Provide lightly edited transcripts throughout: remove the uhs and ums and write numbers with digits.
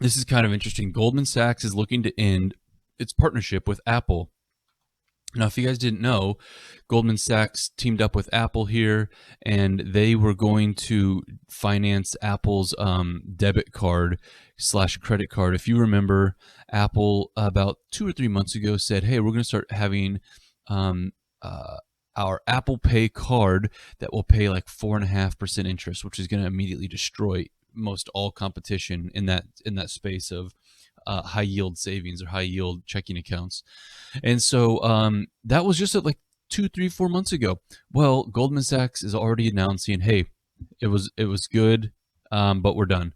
This is kind of interesting. Goldman Sachs is looking to end its partnership with Apple. Now, if you guys didn't know, Goldman Sachs teamed up with Apple here, and they were going to finance Apple's debit card slash credit card. If you remember, Apple about 2 or 3 months ago said, "Hey, we're going to start having um, our Apple Pay card that will pay like 4.5% interest, which is going to immediately destroy most all competition in that space of high yield savings or high yield checking accounts." And so that was just at like 2, 3, 4 months ago. Well, Goldman Sachs is already announcing, hey, it was good, but we're done.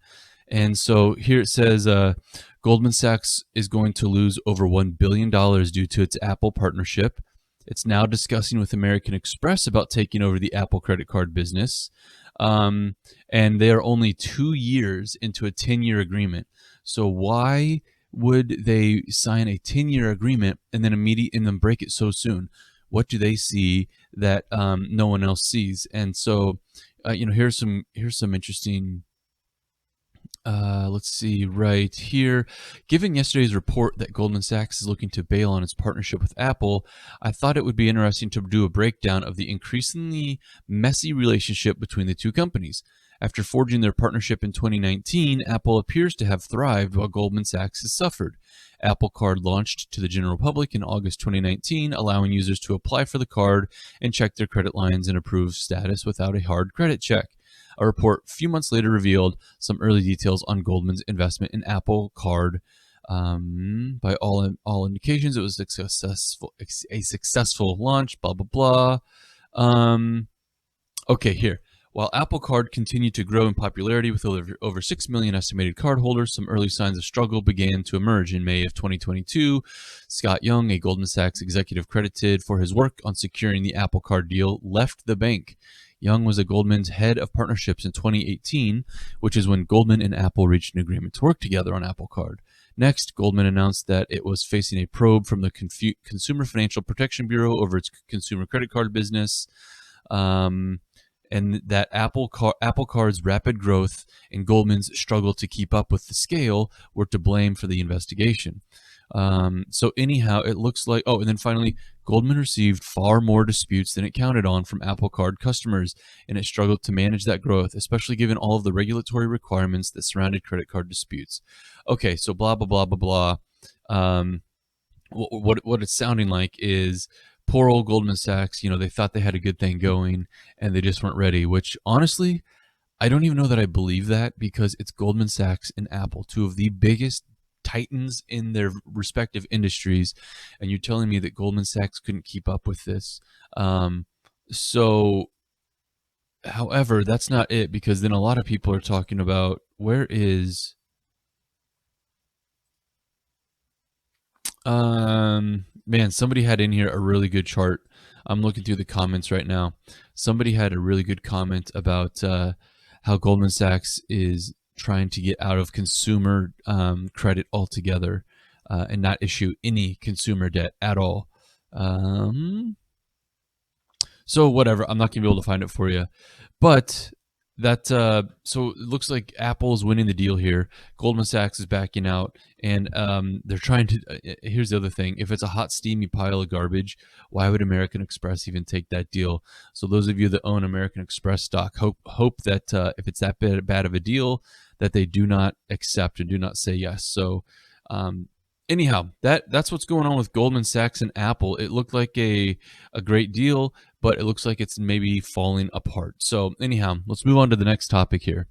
And so here it says Goldman Sachs is going to lose over $1 billion due to its Apple partnership. It's now discussing with American Express about taking over the Apple credit card business. And they are only 2 years into a 10-year agreement. So why would they sign a 10-year agreement and then break it so soon? What do they see that no one else sees? And so, here's some interesting. Let's see right here. Given yesterday's report that Goldman Sachs is looking to bail on its partnership with Apple, I thought it would be interesting to do a breakdown of the increasingly messy relationship between the two companies. After forging their partnership in 2019, Apple appears to have thrived while Goldman Sachs has suffered. Apple Card launched to the general public in August 2019, allowing users to apply for the card and check their credit lines and approve status without a hard credit check. A report a few months later revealed some early details on Goldman's investment in Apple Card. By all indications, it was a successful launch. Blah blah blah. Okay, here. While Apple Card continued to grow in popularity with over 6 million estimated cardholders, some early signs of struggle began to emerge. In May of 2022, Scott Young, a Goldman Sachs executive credited for his work on securing the Apple Card deal, left the bank. Young was a Goldman's head of partnerships in 2018, which is when Goldman and Apple reached an agreement to work together on Apple Card. Next, Goldman announced that it was facing a probe from the Consumer Financial Protection Bureau over its consumer credit card business. And that Apple Card's rapid growth and Goldman's struggle to keep up with the scale were to blame for the investigation. So anyhow, it looks like, and then finally, Goldman received far more disputes than it counted on from Apple Card customers, and it struggled to manage that growth, especially given all of the regulatory requirements that surrounded credit card disputes. Okay, so blah, blah, blah, blah, blah. What it's sounding like is poor old Goldman Sachs, they thought they had a good thing going and they just weren't ready, which honestly, I don't even know that I believe that, because it's Goldman Sachs and Apple, two of the biggest titans in their respective industries, and you're telling me that Goldman Sachs couldn't keep up with this. However, that's not it, because then a lot of people are talking about man, somebody had in here a really good chart. I'm looking through the comments right now. Somebody had a really good comment about how Goldman Sachs is trying to get out of consumer credit altogether and not issue any consumer debt at all. So whatever, I'm not going to be able to find it for you. But that so it looks like Apple is winning the deal here. Goldman Sachs is backing out, and they're trying to. Here's the other thing: if it's a hot, steamy pile of garbage, why would American Express even take that deal? So those of you that own American Express stock, hope that if it's that bad of a deal, that they do not accept and do not say yes. So anyhow, that's what's going on with Goldman Sachs and Apple. It looked like a great deal, but it looks like it's maybe falling apart. So anyhow, let's move on to the next topic here.